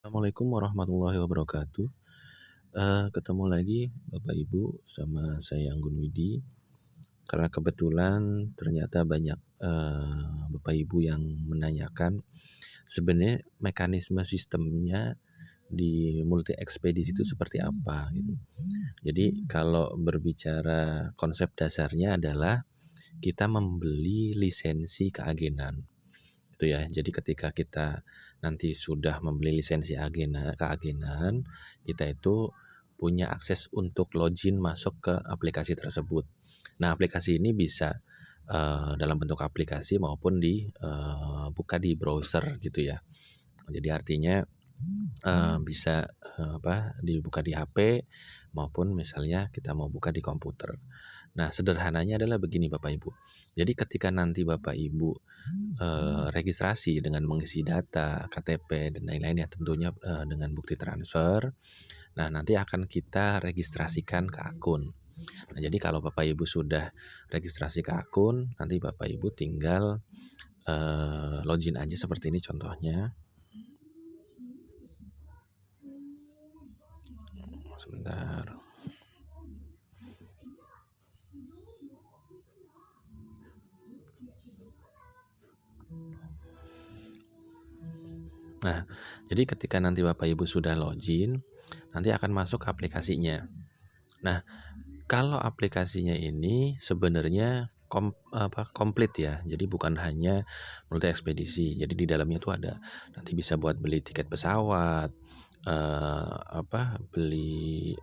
Assalamualaikum warahmatullahi wabarakatuh. Ketemu lagi Bapak Ibu sama saya Anggun Widi. Karena kebetulan ternyata banyak Bapak Ibu yang menanyakan sebenarnya mekanisme sistemnya di multi ekspedisi itu seperti apa gitu. Jadi kalau berbicara konsep dasarnya adalah kita membeli lisensi keagenan. Itu ya. Jadi ketika kita nanti sudah membeli lisensi keagenan, kita itu punya akses untuk login masuk ke aplikasi tersebut. Nah, aplikasi ini bisa dalam bentuk aplikasi maupun buka di browser gitu ya. Jadi artinya bisa dibuka di HP maupun misalnya kita mau buka di komputer. Nah, sederhananya adalah begini Bapak Ibu. Jadi ketika nanti Bapak Ibu registrasi dengan mengisi data, KTP dan lain-lain ya tentunya dengan bukti transfer. Nah, nanti akan kita registrasikan ke akun. Nah, jadi kalau Bapak Ibu sudah registrasi ke akun, nanti Bapak Ibu tinggal login aja seperti ini contohnya. Sebentar. Nah, jadi ketika nanti Bapak Ibu sudah login, nanti akan masuk ke aplikasinya. Nah, kalau aplikasinya ini sebenarnya komplit ya. Jadi bukan hanya multi ekspedisi. Jadi di dalamnya tuh ada nanti bisa buat beli tiket pesawat, beli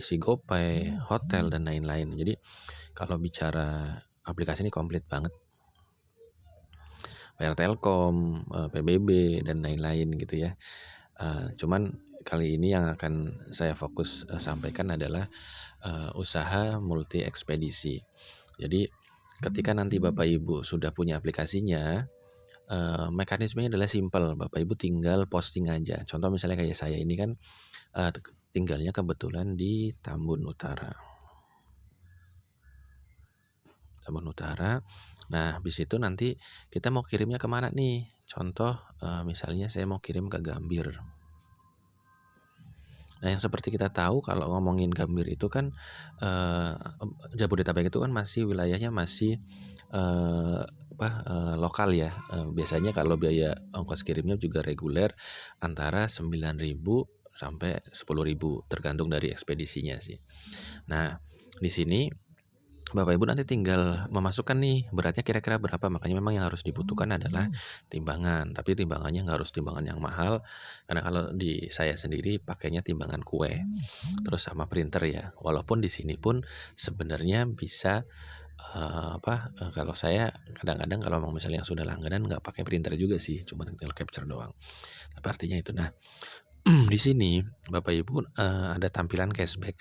isi GoPay, hotel dan lain-lain. Jadi kalau bicara aplikasi ini komplit banget. Bayar Telkom, PBB dan lain-lain gitu ya. Cuman kali ini yang akan saya fokus sampaikan adalah usaha multi ekspedisi. Jadi ketika nanti Bapak Ibu sudah punya aplikasinya, mekanismenya adalah simpel. Bapak Ibu tinggal posting aja. Contoh misalnya kayak saya ini kan tinggalnya kebetulan di Tambun Utara. Nah, habis itu nanti kita mau kirimnya kemana nih? Contoh misalnya saya mau kirim ke Gambir. Nah, yang seperti kita tahu kalau ngomongin Gambir itu kan Jabodetabek itu kan masih wilayahnya masih lokal ya. Biasanya kalau biaya ongkos kirimnya juga reguler antara 9.000 sampai 10.000 tergantung dari ekspedisinya sih. Nah, di sini Bapak Ibu nanti tinggal memasukkan nih beratnya kira-kira berapa. Makanya memang yang harus dibutuhkan adalah timbangan. Tapi timbangannya nggak harus timbangan yang mahal. Karena kalau di saya sendiri pakainya timbangan kue. Terus sama printer ya. Walaupun di sini pun sebenarnya bisa kalau saya kadang-kadang kalau misalnya yang sudah langganan nggak pakai printer juga sih. Cuma tinggal capture doang. Tapi artinya itu. Nah, di sini Bapak Ibu ada tampilan cashback.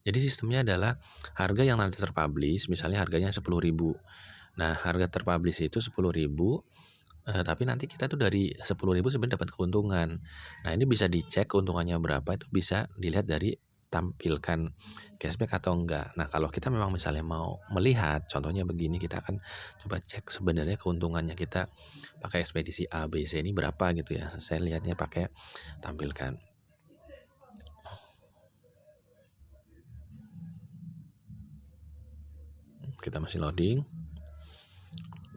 Jadi sistemnya adalah harga yang nanti terpublish, misalnya harganya 10.000. Nah, harga terpublish itu 10.000, tapi nanti kita tuh dari 10.000 sebenarnya dapat keuntungan. Nah, ini bisa dicek keuntungannya berapa, itu bisa dilihat dari tampilkan cashback atau enggak. Nah, kalau kita memang misalnya mau melihat, contohnya begini, kita akan coba cek sebenarnya keuntungannya kita pakai ekspedisi A, B, C ini berapa gitu ya. Saya lihatnya pakai tampilkan. Kita masih loading.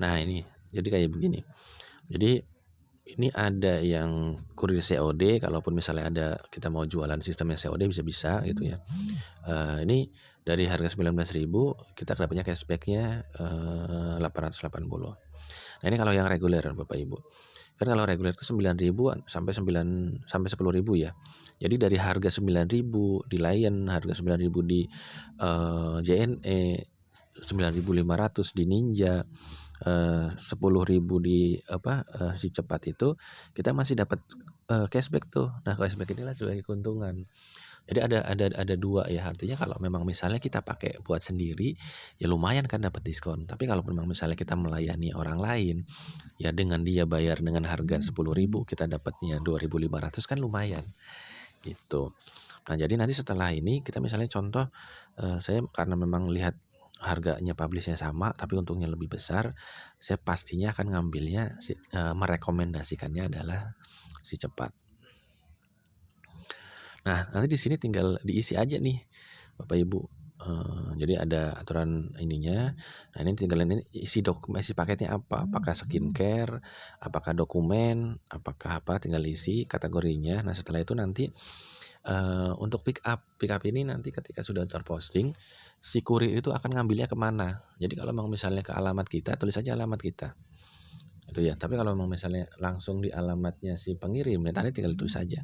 Nah, ini jadi kayak begini. Jadi ini ada yang kurir COD, kalaupun misalnya ada kita mau jualan sistemnya COD bisa gitu ya. Ini dari harga 19.000 kita dapatnya cashbacknya 880. Nah, ini kalau yang reguler Bapak Ibu. Kan kalau reguler itu 9.000 sampai 10.000 ya. Jadi dari harga 9.000 di Lion, harga 9.000 di JNE, 9.500 di Ninja, 10.000 di si cepat itu kita masih dapat cashback tuh. Nah, cashback inilah sebagai keuntungan. Jadi ada dua ya, artinya kalau memang misalnya kita pakai buat sendiri ya lumayan kan dapat diskon. Tapi kalau memang misalnya kita melayani orang lain ya dengan dia bayar dengan harga 10.000 kita dapatnya 2.500 kan lumayan gitu. Nah, jadi nanti setelah ini kita misalnya contoh saya karena memang lihat harganya publishnya sama tapi untungnya lebih besar, saya pastinya akan ngambilnya merekomendasikannya adalah si cepat. Nah, nanti di sini tinggal diisi aja nih Bapak Ibu. Jadi ada aturan ininya. Nah, ini tinggal ini isi paketnya apa? Apakah skincare, apakah dokumen, apakah apa, tinggal isi kategorinya. Nah, setelah itu nanti untuk pick up ini nanti ketika sudah terposting, si kurir itu akan ngambilnya kemana. Jadi kalau memang misalnya ke alamat kita, tulis aja alamat kita. Itu ya. Tapi kalau memang misalnya langsung di alamatnya si pengirim, ya tadi tinggal tulis saja.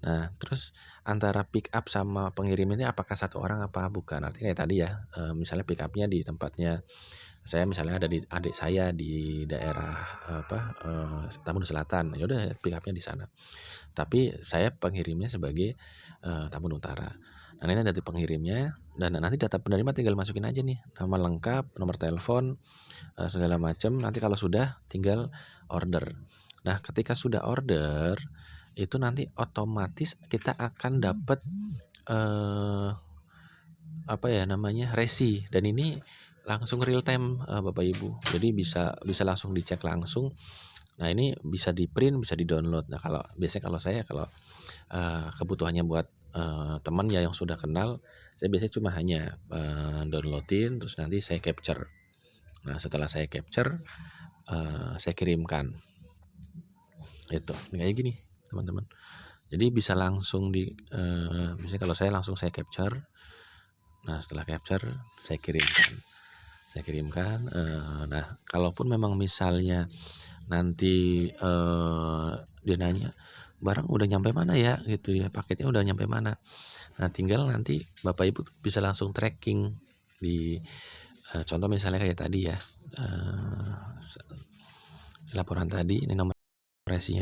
Nah, terus antara pick up sama pengirim ini apakah satu orang apa bukan? Artinya kayak tadi ya, misalnya pick up-nya di tempatnya saya misalnya ada di adik saya di daerah Tambun Selatan, ya udah pick up-nya di sana. Tapi saya pengirimnya sebagai Tambun Utara. Nah, ini dari pengirimnya dan nanti data penerima tinggal masukin aja nih, nama lengkap, nomor telepon, segala macam. Nanti kalau sudah tinggal order. Nah, ketika sudah order itu nanti otomatis kita akan dapat resi, dan ini langsung real time Bapak Ibu. Jadi bisa langsung dicek langsung. Nah, ini bisa di-print, bisa di-download. Nah, kalau saya kebutuhannya buat teman ya yang sudah kenal, saya biasanya cuma hanya downloadin terus nanti saya capture. Nah, setelah saya capture saya kirimkan. Itu kayak gini teman-teman. Jadi bisa langsung misalnya kalau saya langsung saya capture. Nah, setelah capture saya kirimkan. Nah, kalaupun memang misalnya nanti dia nanya barang udah nyampe mana ya gitu ya, paketnya udah nyampe mana. Nah, tinggal nanti Bapak Ibu bisa langsung tracking di contoh misalnya kayak tadi ya, laporan tadi ini nomor resinya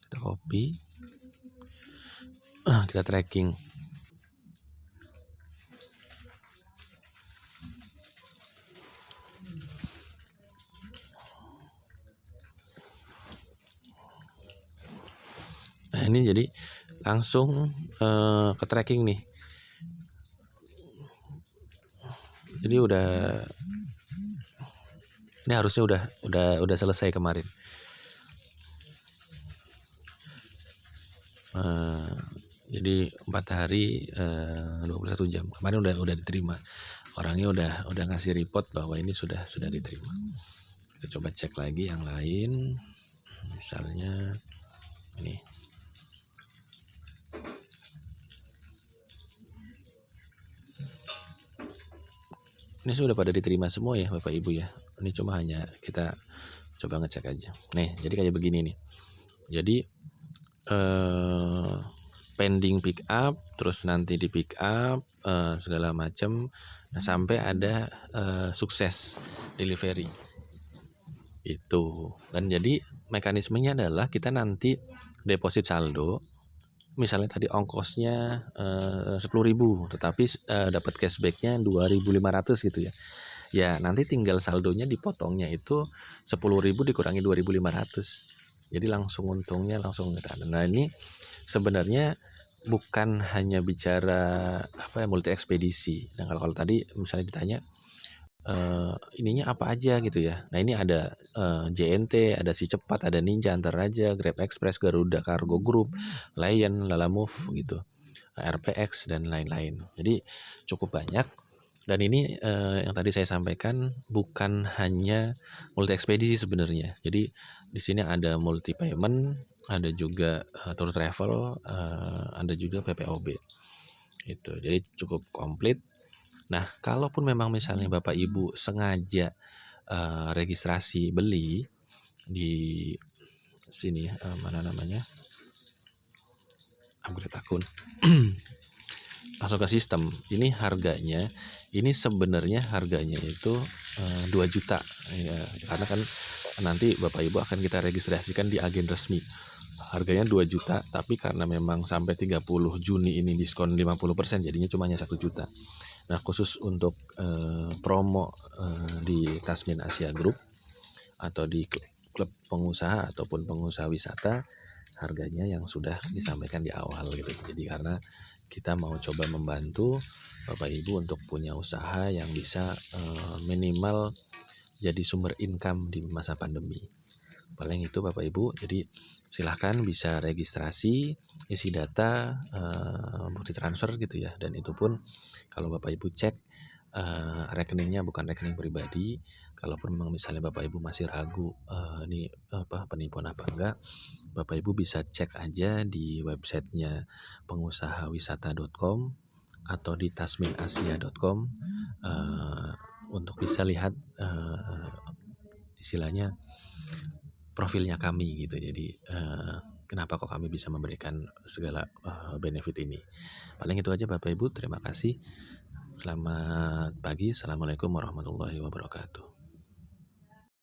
kita copy, kita tracking. Nah, ini jadi langsung ke tracking nih. Jadi ini harusnya udah selesai kemarin. Jadi 4 hari 21 jam kemarin udah diterima. Orangnya udah ngasih report bahwa ini sudah diterima. Kita coba cek lagi yang lain. Misalnya ini. Ini sudah pada diterima semua ya Bapak Ibu ya. Ini cuma hanya kita coba ngecek aja. Nih, jadi kayak begini nih. Jadi pending pick up, terus nanti di pick up segala macam, nah, sampai ada sukses delivery itu. Dan jadi mekanismenya adalah kita nanti deposit saldo, misalnya tadi ongkosnya 10.000, tetapi dapat cashbacknya 2.500 gitu ya. Ya, nanti tinggal saldonya dipotongnya itu 10.000 dikurangi 2.500. Jadi langsung untungnya langsung. Nah, ini sebenarnya bukan hanya bicara multi ekspedisi. Nah, kalau tadi misalnya ditanya ininya apa aja gitu ya. Nah, ini ada JNT, ada Si Cepat, ada Ninja, Antar Raja, Grab Express, Garuda Cargo Group, Lion, Lalamove gitu, RPX dan lain-lain. Jadi cukup banyak. Dan ini yang tadi saya sampaikan bukan hanya multi ekspedisi sebenarnya. Jadi di sini ada multi payment, ada juga tour travel, ada juga PPOB. Itu. Jadi cukup komplit. Nah, kalaupun memang misalnya Bapak Ibu sengaja registrasi beli di sini mana namanya? Upgrade akun. Langsung ke sistem. Ini harganya, ini sebenarnya harganya itu 2 juta ya, karena kan nanti Bapak Ibu akan kita registrasikan di agen resmi. Harganya 2 juta, tapi karena memang sampai 30 Juni ini diskon 50%, jadinya cuma hanya 1 juta. Nah, khusus untuk promo di Tasmin Asia Group atau di klub pengusaha ataupun pengusaha wisata, harganya yang sudah disampaikan di awal gitu. Jadi karena kita mau coba membantu Bapak Ibu untuk punya usaha yang bisa minimal jadi sumber income di masa pandemi. Paling itu Bapak Ibu. Jadi silahkan bisa registrasi, isi data, bukti transfer gitu ya, dan itu pun kalau Bapak Ibu cek, rekeningnya bukan rekening pribadi. Kalaupun memang misalnya Bapak Ibu masih ragu, ini penipuan apa enggak, Bapak Ibu bisa cek aja di websitenya pengusahawisata.com atau di tasminasia.com, untuk bisa lihat, istilahnya profilnya kami gitu. Jadi, kenapa kok kami bisa memberikan segala, benefit ini. Paling itu aja Bapak Ibu, terima kasih. Selamat pagi. Assalamualaikum warahmatullahi wabarakatuh.